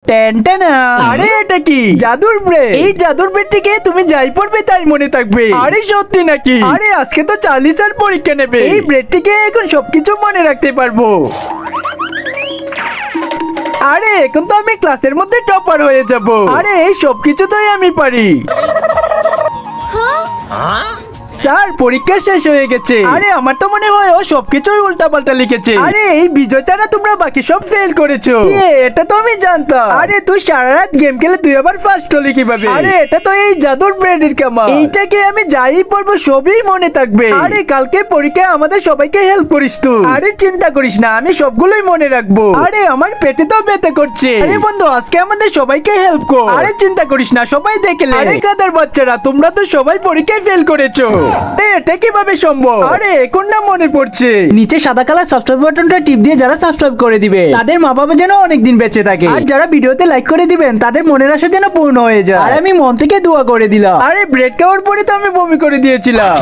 আরে এটা কি জাদুর ব্রেড? এই জাদুর ব্রেডটিকে তুমি যাই পড়বে তাই মনে থাকবে। আরে সত্যি নাকি? আরে আজকে তো 40 এর পরীক্ষা নেবে, এই ব্রেডটিকে এখন সবকিছু মনে রাখতে পারবো। আরে এখন তো আমি ক্লাসের মধ্যে টপার হয়ে যাব। আরে এই সবকিছুতেই আমি পারি। স্যার পরীক্ষা শেষ হয়ে গেছে। আরে আমার তো মনে হয় ও সবকিছুই উল্টাপাল্টা লিখেছে। আরে এই বিজয় ছাড়া তোমরা বাকি সব ফেল করেছো। এটা তো আমি জানতাম। আরে তুই সারা রাত গেম খেলে তুই আবার ফার্স্ট হলি কিভাবে? আরে এটা তো এই জাদুর ব্রেডের কামাল। এইটাকে আমি যাই পড়বো সবই মনে থাকবে। আরে কালকে পরীক্ষায় আমাদের সবাইকে হেল্প করিস তুই। আরে চিন্তা করিস না, আমি সবগুলোই মনে রাখবো। আরে আমার পেটে তো ব্যথা করছে। আরে বন্ধু আজকে আমাদের সবাইকে হেল্প কর। আরে চিন্তা করিস না, সবাই দেখলে। আরে গাধার বাচ্চারা তোমরা তো সবাই পরীক্ষায় ফেল করেছো। এটা কিভাবে সম্ভব? আরে এখন না মনে পড়ছে। নিচে সাদা কালার সাবস্ক্রাইব বাটনটা টিপ দিয়ে যারা সাবস্ক্রাইব করে দিবে তাদের মা বাবা যেন অনেকদিন বেঁচে থাকে। আর যারা ভিডিওতে লাইক করে দিবেন তাদের মনের আশা যেন পূর্ণ হয়ে যায়। আর আমি মন থেকে দোয়া করে দিলাম। আরে ব্রেড খাওয়ার পরে তো আমি বমি করে দিয়েছিলাম।